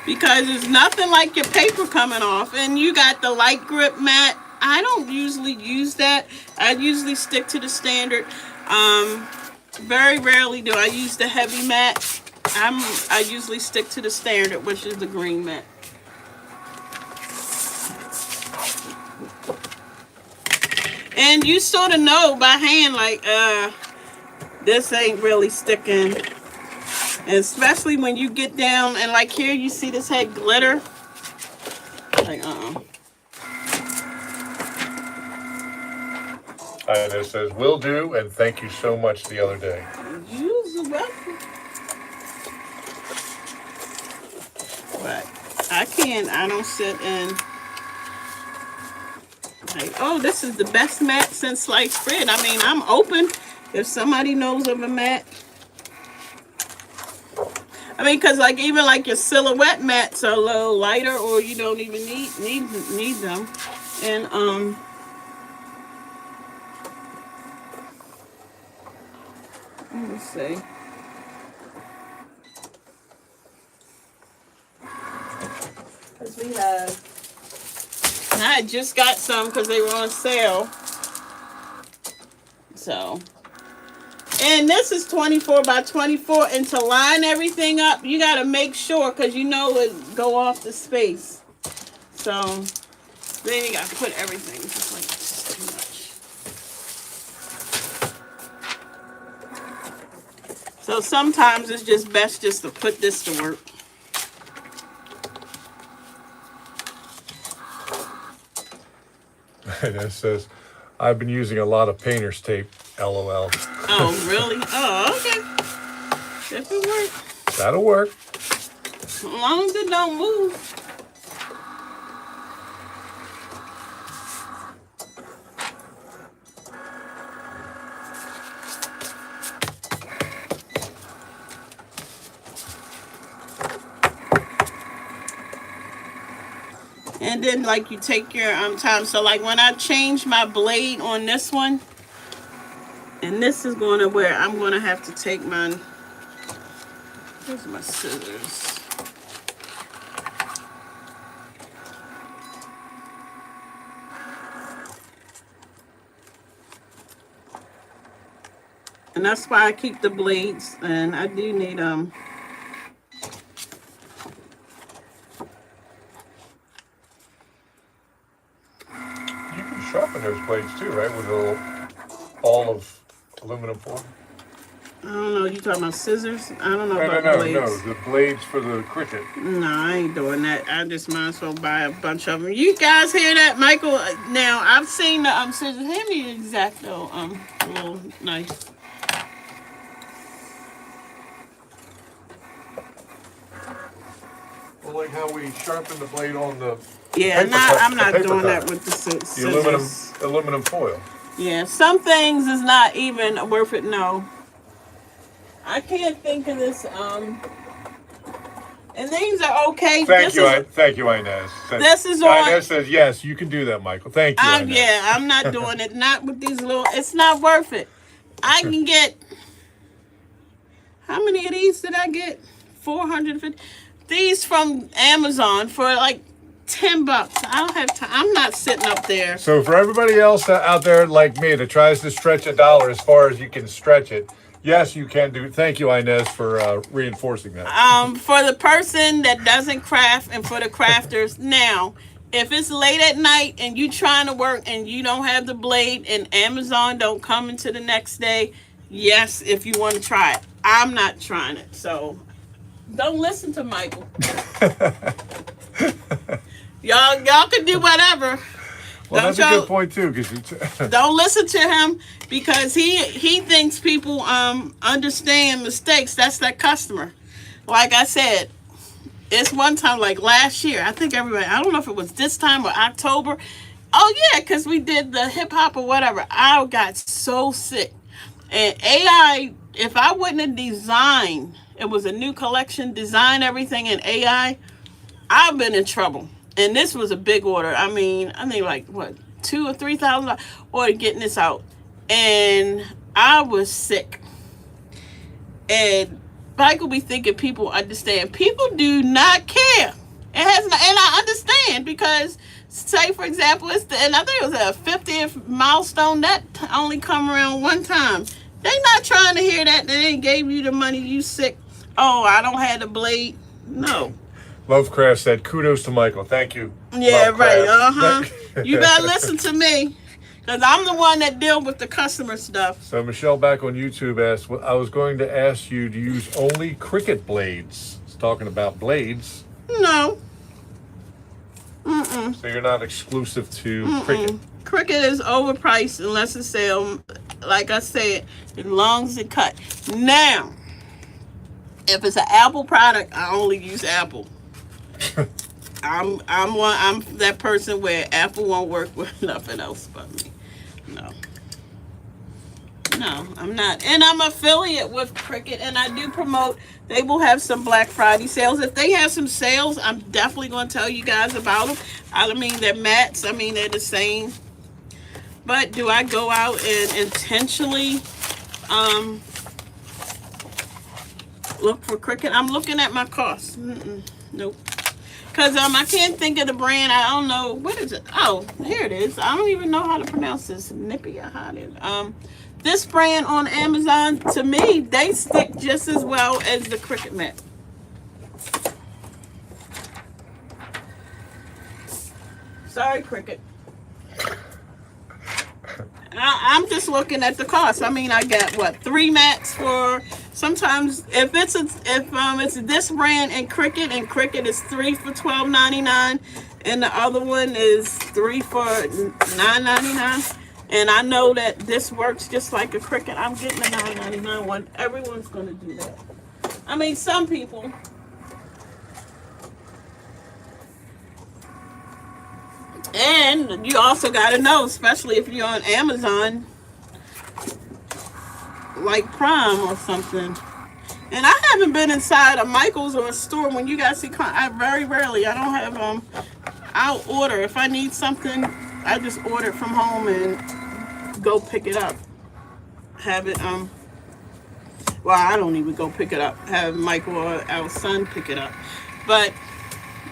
Because there's nothing like your paper coming off. And you got the light grip mat. I don't usually use that. I usually stick to the standard. Very rarely do I use the heavy mat. I usually stick to the standard, which is the green mat. And you sort of know by hand, like, this ain't really sticking. And especially when you get down, and like here, you see this had glitter. Like, And it says, will do, and thank you so much the other day. You're welcome. But I don't sit and like, oh, this is the best mat since sliced bread. I mean, I'm open if somebody knows of a mat. I mean, because like even like your silhouette mats are a little lighter, or you don't even need them. And let me see. Because we have I just got some because they were on sale. So, and this is 24 by 24. And to line everything up, you got to make sure because you know it go off the space. So, then you got to put everything. Just like too much. So sometimes it's just best just to put this to work. And it says, I've been using a lot of painter's tape, LOL. Oh, really? Oh, okay. If it works. That'll work. As long as it don't move. And then like you take your time. So like when I change my blade on this one, and this is going to where I'm going to have to take mine. Where's my scissors? And that's why I keep the blades, and I do need You can sharpen those blades too, right? With a little ball of aluminum foil. I don't know, you talking about scissors? I don't know No, about blades. no, the blades for the Cricut. No, I ain't doing that. I just might as well buy a bunch of them. You guys hear that, Michael? Now I've seen the scissors. Hand me the X-Acto little knife. Well, like how we sharpen the blade on the Yeah, paper I'm not paper doing cutter. that with the scissors. The aluminum foil. Yeah, some things is not even worth it. No, I can't think of this. And these are okay. Thank you, Inez. This is on. Inez says yes, you can do that, Michael. Thank you. Inez. Yeah, I'm not doing it. Not with these little. It's not worth it. I can get. How many of these did I get? 450. These from Amazon for like $10. I don't have time. I'm not sitting up there. So for everybody else out there like me that tries to stretch $1 as far as you can stretch it, yes, you can do. Thank you, Inez, for reinforcing that. For the person that doesn't craft and for the crafters, now, if it's late at night and you trying to work and you don't have the blade and Amazon don't come into the next day, yes, if you want to try it. I'm not trying it, so don't listen to Michael. y'all can do whatever. Well, that's a good point too, because don't listen to him because he thinks people understand mistakes. That's that customer. Like I said, it's one time like last year. I think everybody. I don't know if it was this time or October. Oh yeah, because we did the hip hop or whatever. I got so sick, and AI. If I wouldn't have designed, it was a new collection. Design everything in AI. I've been in trouble. And this was a big order. I think like what, $2,000 or $3,000 order getting this out, and I was sick. And Michael be thinking people understand. People do not care. It has not, and I understand because, say for example, and I think it was a 50th milestone that only come around one time. They not trying to hear that. They ain't gave you the money. You sick. Oh, I don't have the blade. No. Lovecraft said, kudos to Michael. Thank you. Yeah, Lovecraft. right. You better listen to me. Because I'm the one that deal with the customer stuff. So Michelle back on YouTube asked, well, I was going to ask you to use only Cricut blades. It's talking about blades. No. So you're not exclusive to Cricut. Cricut is overpriced unless it's sale. Like I said, as long as it cut. Now, if it's an Apple product, I only use Apple. I'm that person where Apple won't work with nothing else but me. No, I'm not. And I'm affiliate with Cricut, and I do promote. They will have some Black Friday sales. If they have some sales, I'm definitely going to tell you guys about them. They're mats. They're the same. But do I go out and intentionally look for Cricut? I'm looking at my costs. Nope. Cause I can't think of the brand. I don't know what is it. Oh, here it is. I don't even know how to pronounce this. Nipia, how did this brand on Amazon, to me, they stick just as well as the Cricut mat. Sorry, Cricut. I'm just looking at the cost. I mean, I got what, 3 mats for. Sometimes if it's this brand and Cricut is 3 for $12.99, and the other one is 3 for $9.99. And I know that this works just like a Cricut. I'm getting the $9.99 one. Everyone's gonna do that. I mean, some people. And you also got to know, especially if you're on Amazon, like Prime or something. And I haven't been inside a Michael's or a store. When you guys see, I very rarely. I don't have I'll order if I need something. I just order it from home and go pick it up. Have it Well, I don't even go pick it up. Have Michael or our son pick it up, but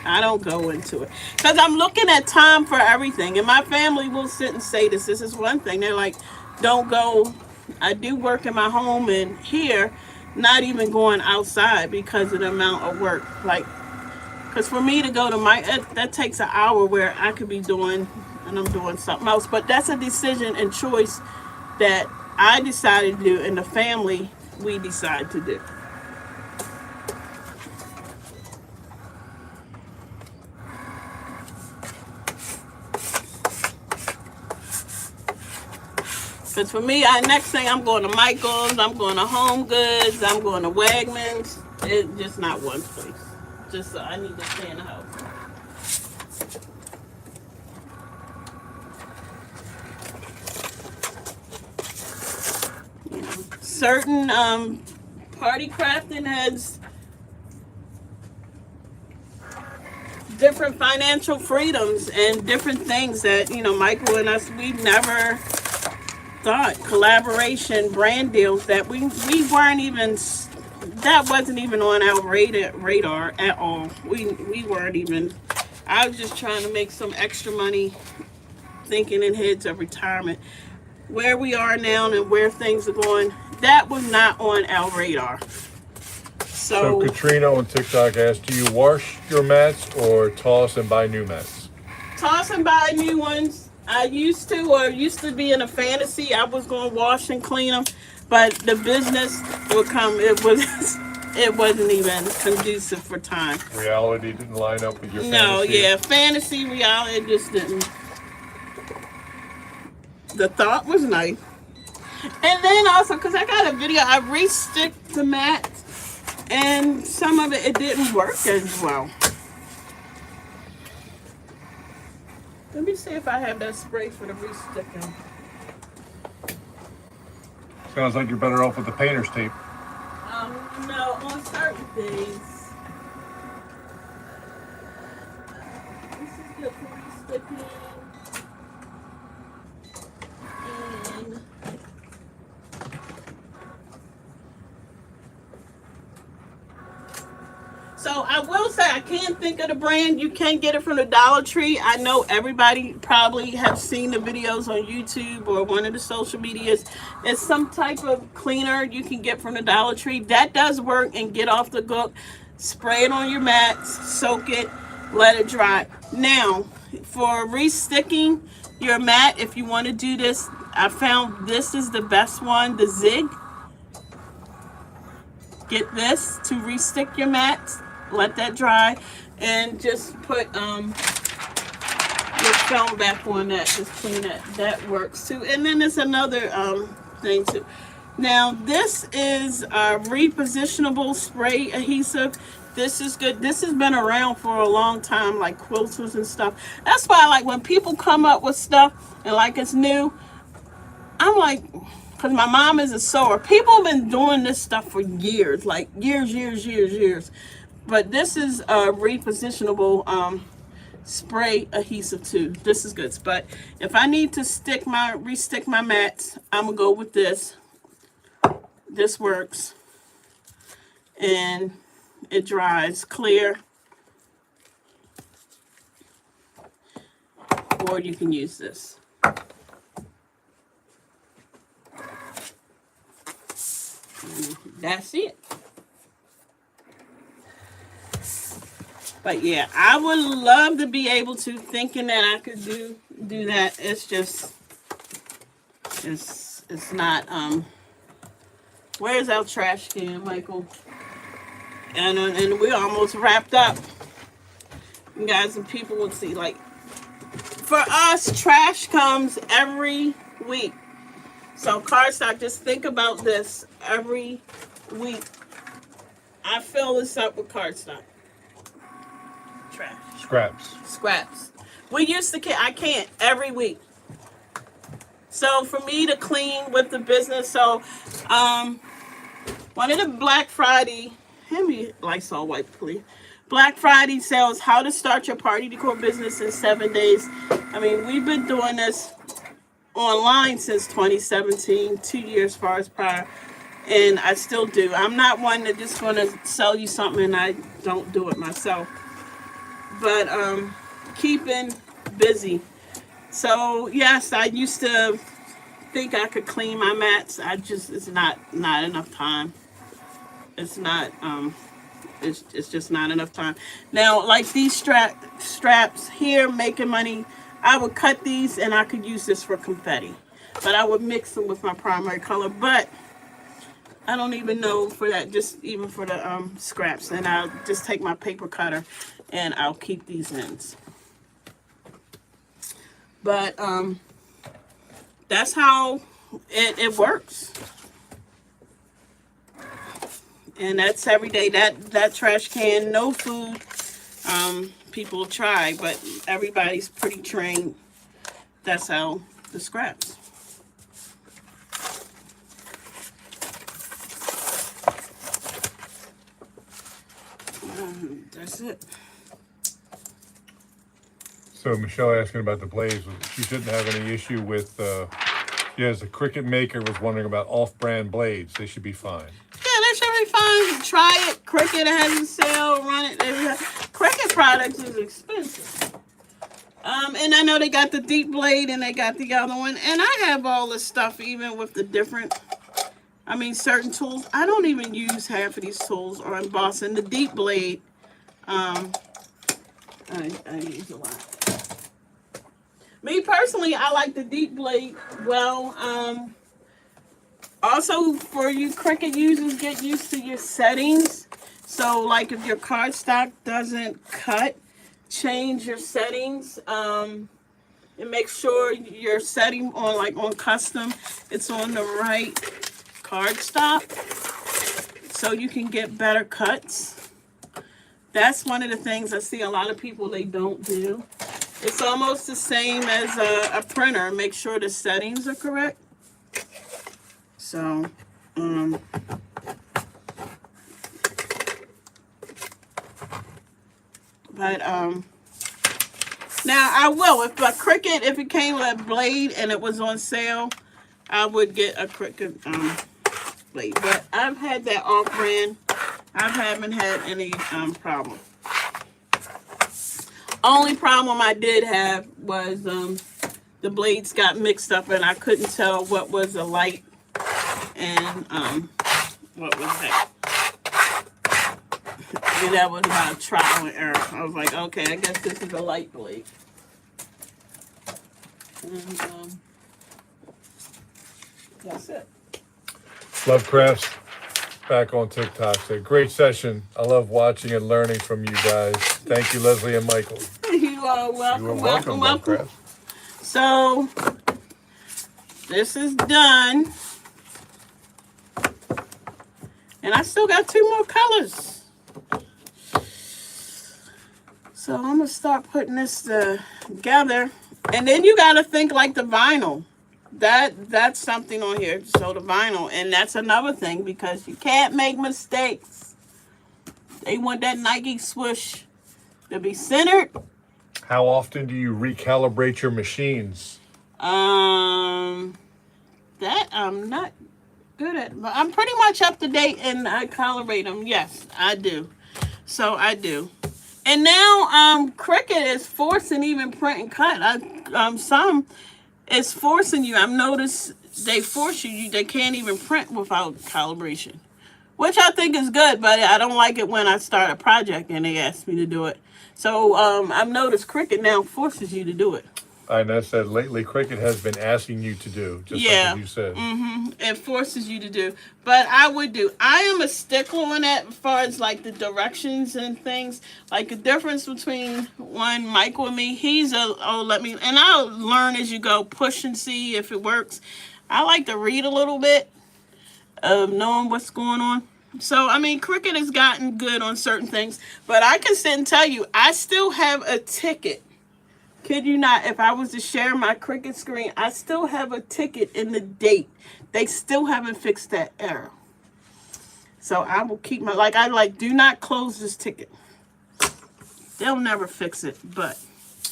I don't go into it because I'm looking at time for everything. And my family will sit and say this. This is one thing. They're like, don't go. I do work in my home and here, not even going outside because of the amount of work. Like, because for me to go to that takes an hour where I could be doing, and I'm doing something else. But that's a decision and choice that I decided to do and the family, we decide to do. Because for me, next thing I'm going to Michael's, I'm going to Home Goods, I'm going to Wegmans. It's just not one place. Just I need to stay in the house. You know, certain party crafting has different financial freedoms and different things that, you know, Michael and us, we've never thought. Collaboration, brand deals that we weren't even, that wasn't even on our radar at all. We weren't even, I was just trying to make some extra money, thinking in heads of retirement. Where we are now and where things are going, that was not on our radar. So Katrina on TikTok asked, do you wash your mats or toss and buy new mats? Toss and buy new ones. I used to be in a fantasy. I was going to wash and clean them, but the business would come. It wasn't even conducive for time. Reality didn't line up with your fantasy? No, yeah, fantasy, reality, it just didn't. The thought was nice. And then also, because I got a video, I re-sticked the mat, and some of it didn't work as well. Let me see if I have that spray for the re-sticking. Sounds like you're better off with the painter's tape. No, on certain things. This is good for re-sticking. And so I will say, I can't think of the brand. You can't get it from the Dollar Tree. I know everybody probably have seen the videos on YouTube or one of the social medias. It's some type of cleaner you can get from the Dollar Tree. That does work and get off the gook. Spray it on your mats, soak it, let it dry. Now, for re-sticking your mat, if you want to do this, I found this is the best one, the Zig. Get this to re-stick your mats. Let that dry and just put your film back on that. Just clean it. That works too. And then there's another thing too. Now this is a repositionable spray adhesive. This is good. This has been around for a long time, like quilters and stuff. That's why, like, when people come up with stuff and like it's new, I'm like, because my mom is a sewer. People have been doing this stuff for years, like years. But this is a repositionable spray adhesive too. This is good. But if I need to re-stick my mats, I'm gonna go with this. This works, and it dries clear. or you can use this. That's it. But yeah, I would love to be able to, thinking that I could do that. It's just, it's not, where's our trash can, Michael? And we're almost wrapped up. You guys and people will see, like, for us, trash comes every week. So cardstock, just think about this every week. I fill this up with cardstock. Trash. Scraps. We used to, I can't every week. So for me to clean with the business, so one of the Black Friday, hand me Lysol wipe, please. Black Friday sales, how to start your party decor business in 7 days. I mean, we've been doing this online since 2017, 2 years far as prior, and I still do. I'm not one that just want to sell you something and I don't do it myself. But keeping busy. So yes, I used to think I could clean my mats. It's not enough time. It's not it's just not enough time. Now, like these straps here, making money, I would cut these and I could use this for confetti. But I would mix them with my primary color. But I don't even know for that, just even for the scraps. And I'll just take my paper cutter and I'll keep these ends. But that's how it works. And that's every day. That trash can, no food. People try, but everybody's pretty trained. That's how the scraps. That's it. So Michelle asking about the blades. She shouldn't have any issue with, yes, the Cricut maker was wondering about off-brand blades. They should be fine. Yeah, they should be fine. Try it. Cricut has a sale. Run it. Cricut products is expensive. And I know they got the deep blade and they got the other one. And I have all this stuff even with the different, certain tools. I don't even use half of these tools or embossing. The deep blade, I use a lot. Me personally, I like the deep blade. Well, also for you Cricut users, get used to your settings. So like if your cardstock doesn't cut, change your settings. And make sure your setting on custom, it's on the right cardstock so you can get better cuts. That's one of the things I see a lot of people, they don't do. It's almost the same as a printer. Make sure the settings are correct. So, but now I will, if a Cricut, if it came with a blade and it was on sale, I would get a Cricut blade. But I've had that off-brand. I haven't had any problem. Only problem I did have was the blades got mixed up and I couldn't tell what was a light and what was that. And that was about a trial and error. I was like, okay, I guess this is a light blade. And that's it. Love Crafts back on TikTok. So great session. I love watching and learning from you guys. Thank you, Leslie and Michael. You are welcome. You are welcome, Love Crafts. So this is done. And I still got 2 more colors. So I'm going to start putting this together. And then you got to think like the vinyl. That's something on here. So the vinyl. And that's another thing because you can't make mistakes. They want that Nike swoosh to be centered. How often do you recalibrate your machines? That I'm not good at. But I'm pretty much up to date and I calibrate them. Yes, I do. So I do. And now Cricut is forcing even print and cut. Some it's forcing you. I've noticed they force you. They can't even print without calibration, which I think is good. But I don't like it when I start a project and they ask me to do it. So I've noticed Cricut now forces you to do it. I know said lately Cricut has been asking you to do, just Yeah. like you said. It forces you to do. But I would do. I am a stickler on that as far as like the directions and things. Like the difference between one Michael and me, he's let me, and I'll learn as you go, push and see if it works. I like to read a little bit of knowing what's going on. So, I mean, Cricut has gotten good on certain things. But I can sit and tell you, I still have a ticket. Kid you not, if I was to share my Cricut screen, I still have a ticket in the date. They still haven't fixed that error. So I will keep do not close this ticket. They'll never fix it, but.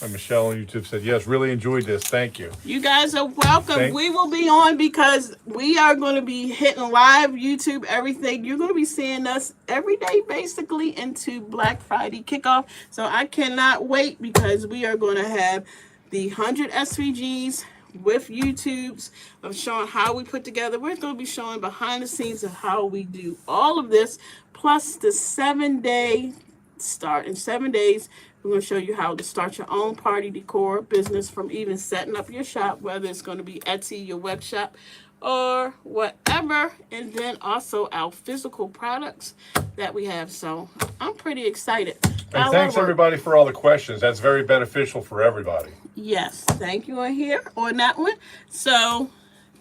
And Michelle on YouTube said, yes, really enjoyed this. Thank you. You guys are welcome. We will be on because we are going to be hitting live YouTube, everything. You're going to be seeing us every day, basically, into Black Friday kickoff. So I cannot wait because we are going to have the 100 SVGs with YouTubes of showing how we put together. We're going to be showing behind the scenes of how we do all of this, plus the 7-day start. In 7 days, we're going to show you how to start your own party decor business, from even setting up your shop, whether it's going to be Etsy, your web shop, or whatever. And then also our physical products that we have. So I'm pretty excited. And thanks everybody for all the questions. That's very beneficial for everybody. Yes, thank you on here on that one. So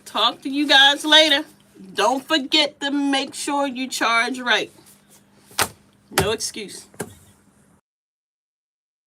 talk to you guys later. Don't forget to make sure you charge right. No excuse.